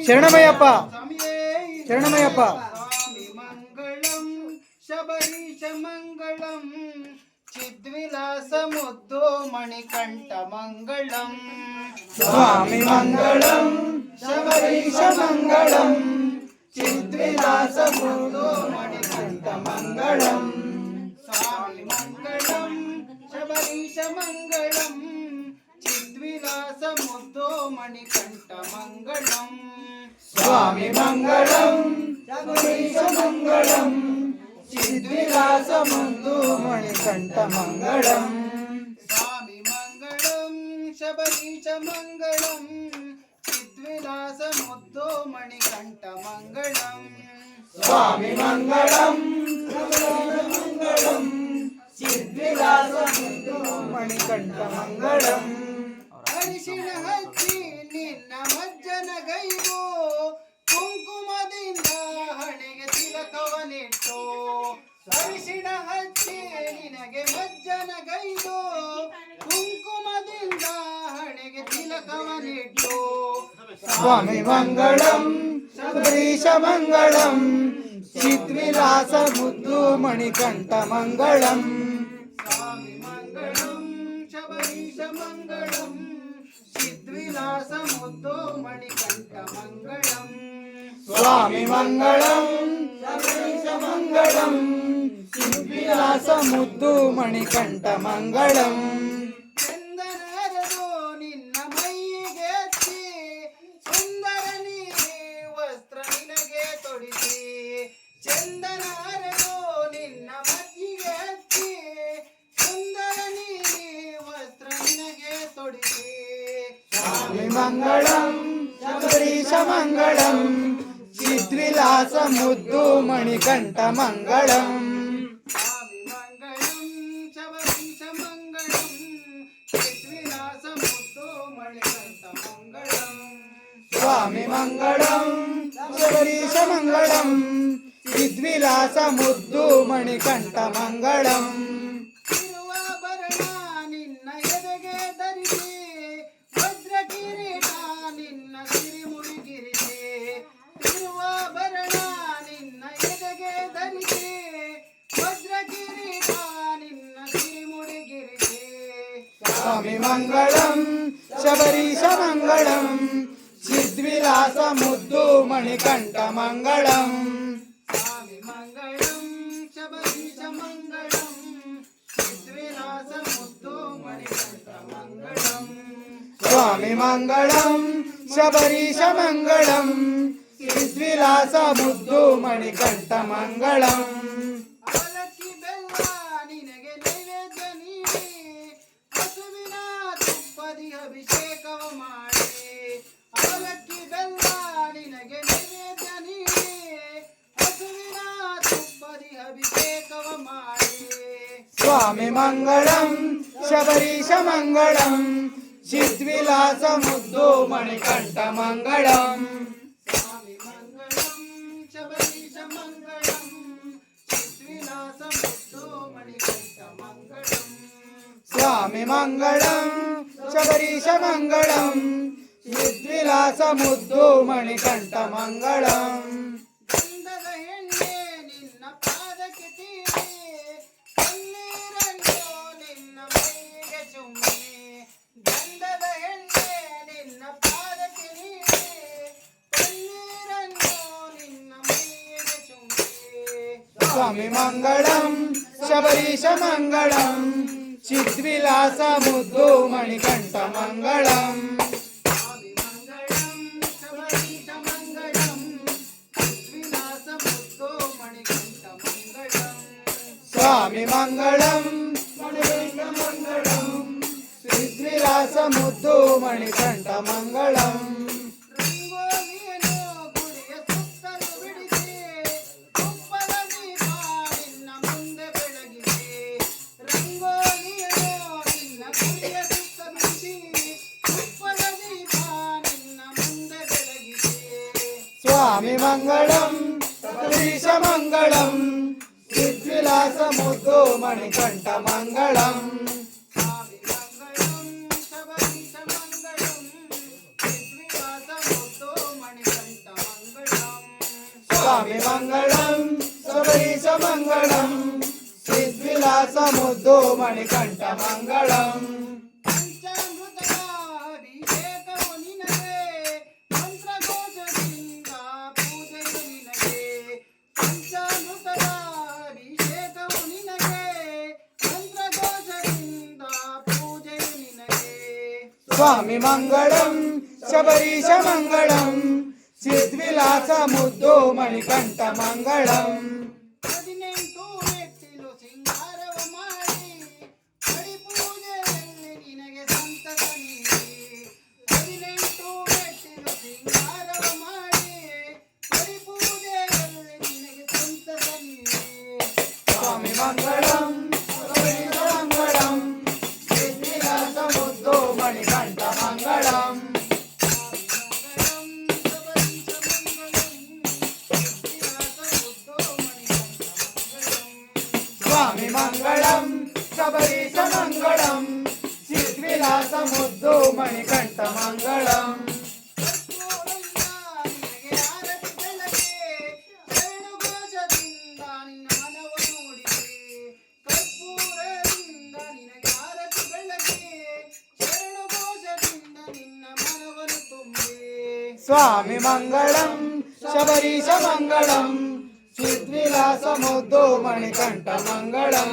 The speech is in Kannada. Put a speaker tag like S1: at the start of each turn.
S1: ಶರಣಮಯ್ಯಪ್ಪ ಶರಣಮಯ್ಯಪ್ಪ.
S2: ಮಂಗಳಂ ಶಬರೀಶ ಮಂಗಳಂ ಚಿದ್ವಿಲಾಸ ಮುದ್ದು ಮಣಿಕಂಠ ಮಂಗಳಂ.
S1: ಸ್ವಾಮಿ ಮಂಗಳಂ ಶಬರೀಶ ಮಂಗಳಂ ಚಿದ್ವಿಲಾಸ ಮುದ್ದು ಮಣಿಕಂಠ ಮಂಗಳಂ.
S2: ಸ್ವಾಮಿ ಮಂಗಳಂ ಶಬರೀಶ ಮಂಗಳಂ ಚಿದ್ವಿಲಾಸ ಮುದ್ದು ಮಣಿಕಂಠ ಮಂಗಳಂ.
S1: ಸ್ವಾಮಿ ಮಂಗಳಂ ಶಬರೀಶ ಮಂಗಳಂ ಚಿದ್ವಿಲಾಸ ಮುದ್ದು ಮಣಿಕಂಠ ಮಂಗಳಂ.
S2: ಸ್ವಾಮಿ ಮಂಗಳಂ ಶಬರೀಶ ಮಂಗಳಂ ಚಿದ್ವಿಲಾಸ ಮುದ್ದು ಮಣಿಕಂಠ ಮಂಗಳಂ.
S1: ಸ್ವಾಮಿ ಮಂಗಳಂ ಶಬರೀಶ ಮಂಗಳಂ ಚಿದ್ವಿಲಾಸ ಮುದ್ದು ಮಣಿಕಂಠ ಮಂಗಳಂ.
S2: ಅರಿಶಿಣ ಹಚ್ಚಿ ನಿನ್ನ ಮಜ್ಜನ ಗೈದು ಕುಂಕುಮದಿಂದ ಹಣೆಗೆ ತಿಲಕವನಿಟ್ಟು. ಅರಿಶಿಣ ಹಚ್ಚಿ ನಿನಗೆ ಮಜ್ಜನ ಗೈದು ಕುಂಕುಮದಿಂದ ಹಣೆಗೆ ತಿಲಕವನಿಟ್ಟು.
S1: ಸ್ವಾಮಿ ಮಂಗಳಂ ಶಬರೀಶ ಮಂಗಳಂ ಚಿದ್ವಿಲಾಸ ಮುದ್ದು ಮಣಿಕಂಠ ಮಂಗಳಂ.
S2: ಸ್ವಾಮಿ ಮಂಗಳಂ ಶಬರೀಶ ಮಂಗಳಂ ಚಿದ್ವಿಲಾಸ ಮುದ್ದು ಮಣಿಕಂಠ ಮಂಗಳಂ.
S1: ಸ್ವಾಮಿ ಮಂಗಳಂ ಶಬರೀಶ ಮಂಗಳಂ ಚಿದ್ವಿಲಾಸ ಮುದ್ದು ಮಣಿಕಂಠ ಮಂಗಳಂ.
S2: ಚಂದನರದು ನಿನ್ನ ಮೈಗೆ ಹಚ್ಚಿ ಸುಂದರ ನೀಲಿ ವಸ್ತ್ರ ನಿನಗೆ ತೊಡಿಸಿ. ಚಂದನರದು ನಿನ್ನ ಮೈಗೆ ಹಚ್ಚಿ ಸುಂದರ ನೀಲಿ ವಸ್ತ್ರ ನಿನಗೆ ತೊಡಿಸಿ.
S1: ಸ್ವಾಮಿ ಮಂಗಳಂ ಶಬರೀಶ ಮಂಗಳಂ ಚಿದ್ವಿಲಾಸ ಮುದ್ದು ಮಣಿಕಂಠ ಮಂಗಳಂ.
S2: ಸ್ವಾಮಿ ಮಂಗಳಂ ಶಬರೀಶ ಮಂಗಳಂ ಚಿದ್ವಿಲಾಸ ಮುದ್ದು ಮಣಿಕಂಠ ಮಂಗಳಂ.
S1: ಸ್ವಾಮಿ ಮಂಗಳಂ ಶಬರೀಶ ಮಂಗಳಂ ಚಿದ್ವಿಲಾಸ ಮುದ್ದು ಮಣಿಕಂಠ ಮಂಗಳಂ.
S2: ತಿರುವಾಭರಣ ನಿನ್ನ ಎದೆಗೆ ಧರಿಸಿ ವಜ್ರ ಕಿರೀಟ ನಿನ್ನ ಸಿರಿಮುಡಿಗಿರಿಸಿ. ತಿರುವಾಭರಣ ನಿನ್ನ ಎದೆಗೆ ಧರಿಸಿ ವಜ್ರ ಕಿರೀಟ ನಿನ್ನ ಸಿರಿಮುಡಿಗಿರಿಸಿ.
S1: ಸ್ವಾಮಿ ಮಂಗಳಂ ಶಬರೀಶ ಮಂಗಳಂ ಚಿದ್ವಿಲಾಸ ಮುದ್ದು ಮಣಿಕಂಠ ಮಂಗಳಂ.
S2: ಸ್ವಾಮಿ ಮಂಗಳಂ ಶಬರೀಶ ಮಂಗಳಂ ಚಿದ್ವಿಲಾಸ ಮುದ್ದು ಮಣಿಕಂಠ ಮಂಗಳಂ.
S1: ಸ್ವಾಮಿ ಮಂಗಳಂ ಶಬರೀಶ ಮಂಗಳಂ ಚಿದ್ವಿಲಾಸ ಮುದ್ದು ಮಣಿಕಂಠ ಮಂಗಳಂ.
S2: ಅವಲಕ್ಕಿ ಬೆಲ್ಲ ನಿನಗೆ ನೈವೇದ್ಯ ನೀಡಿ ಹಸುವಿನ ತುಪ್ಪದಿ ಅಭಿಷೇಕವ ಮಾಡಿ. ಅವಲಕ್ಕಿ ಬೆಲ್ಲ ನಿನಗೆ ನೈವೇದ್ಯ ನೀಡಿ ಹಸುವಿನ ತುಪ್ಪದಿ ಅಭಿಷೇಕವ ಮಾಡಿ.
S1: ಸ್ವಾಮಿ ಮಂಗಳಂ ಶಬರೀಶ ಮಂಗಳಂ ಚಿದ್ವಿಲಾಸ ಮುದ್ದು ಮಣಿಕಂಠ ಮಂಗಳಂ.
S2: ಸ್ವಾಮಿ ಮಂಗಳಂ ಶಬರೀಶ ಮಂಗಳಂ ಚಿದ್ವಿಲಾಸ ಮುದ್ದು ಮಣಿಕಂಠ ಮಂಗಳಂ.
S1: ಸ್ವಾಮಿ ಮಂಗಳಂ ಶಬರೀಶ ಮಂಗಳಂ ಚಿದ್ವಿಲಾಸ ಮುದ್ದು ಮಣಿಕಂಠ ಮಂಗಳಂ.
S2: ಗಂಧದ ಎಣ್ಣೆ ನಿನ್ನ ಪಾದಕ್ಕೆ ತೀರಿ ಕಣ್ಣೀರನ್ನು ನಿನ್ನ ಮೈಗೆ ಚುಮ್ಮಿ. ಗಂಧದ ಎಣ್ಣೆ ನಿನ್ನ ಪಾದಕ್ಕೆ ನೀಡಿ ಕಣ್ಣೀರನ್ನು ನಿನ್ನ ಮೈಗೆ ಚುಮ್ಮಿ.
S1: ಸ್ವಾಮಿ ಮಂಗಳಂ ಶಬರೀಶ ಮಂಗಳಂ ಚಿದ್ವಿಲಾಸ ಮುದ್ದು ಮಣಿಕಂಠ ಮಂಗಳಂ.
S2: ಸ್ವಾಮಿ ಮಂಗಳಂ ಶಬರೀಶ ಮಂಗಳಂ ಚಿದ್ವಿಲಾಸ ಮುದ್ದು ಮಣಿಕಂಠ ಮಂಗಳಂ.
S1: ಸ್ವಾಮಿ ಮಂಗಳಂ ಶಬರೀಶ ಮಂಗಳಂ ಚಿದ್ವಿಲಾಸ ಮುದ್ದು ಮಣಿಕಂಠ ಮಂಗಳಂ.
S2: ರಂಗೋಲಿಯನ್ನು ಗುಡಿಯ ಸುತ್ತಲೂ ಬಿಡಿಸಿ ತುಪ್ಪದ ದೀಪ ನಿನ್ನ ಮುಂದೆ ಬೆಳಗಿಸಿ. ರಂಗೋಲಿಯನ್ನು ನಿನ್ನ ಗುಡಿಯ ಸುತ್ತ ಬಿಡಿಸಿ ತುಪ್ಪದ ದೀಪ ನಿನ್ನ ಮುಂದೆ ಬೆಳಗಿಸಿ.
S1: ಸ್ವಾಮಿ ಮಂಗಳಂ ಶಬರೀಶ ಮಂಗಳಂ ಚಿದ್ವಿಲಾಸ ಮುದ್ದು ಮಣಿಕಂಠ ಮಂಗಳಂ.
S2: ಸ್ವಾಮಿ ಮಂಗಳಂ ಶಬರೀಶ ಮಂಗಳಂ
S1: ಸ್ವಾಮಿ ಮಂಗಳಂ ಶಬರೀಶ ಮಂಗಳಂ ಸಿದ್ವಿಲಾಸ ಮುದ್ದು ಮಣಿಕಂಠ ಮಂಗಳಂ
S2: ಪಂಚಾಮೃತದ ಅಭಿಷೇಕವು ನಿನಗೆ ಮಂತ್ರಘೋಷದಿಂದ ಪೂಜೆಯು ನಿನಗೆ ಪಂಚಾಮೃತದ ಅಭಿಷೇಕವು ನಿನಗೆ ಮಂತ್ರಘೋಷದಿಂದ ಪೂಜೆಯು ನಿನಗೆ
S1: ಸ್ವಾಮಿ ಮಂಗಳಂ ಶಬರೀಶ ಮಂಗಳಂ ಸಿದ್ವಿಲಾಸ ಮುದ್ದು ಮಣಿಕಂಠ ಮಂಗಳಂ
S2: 18 ಮೆಟ್ಟಿಲು ಸಿಂಗಾರವ ಮಾಡಿ ಹರಿ ಪೂಜೆಯಲ್ಲಿ ನಿನಗೆ ಸಂತಸ ನೀಡಿ 18 ಮೆಟ್ಟಿಲು ಸಿಂಗಾರವ ಮಾಡಿ ಹರಿ ಪೂಜೆಯಲ್ಲಿ ನಿನಗೆ ಸಂತಸ ನೀಡಿ
S1: ಸ್ವಾಮಿ ಮಂಗಳಂ ಶಬರೀಶ ಮಂಗಳಂ ಸಿದ್ವಿಲಾಸ ಮುದ್ದು ಮಣಿಕಂಠ ಮಂಗಳಂ ಸ್ವಾಮಿ ಮಂಗಳಂ ಶಬರೀಶ ಮಂಗಳಂ ಸಿದ್ವಿಲಾಸ ಮುದ್ದು ಮಣಿಕಂಠ ಮಂಗಳಂ ಸ್ವಾಮಿ ಮಂಗಳಂ ಶಬರೀಶ ಮಂಗಳಂ ಸಿದ್ವಿಲಾಸ ಮುದ್ದು ಮಣಿಕಂಠ ಮಂಗಳಂ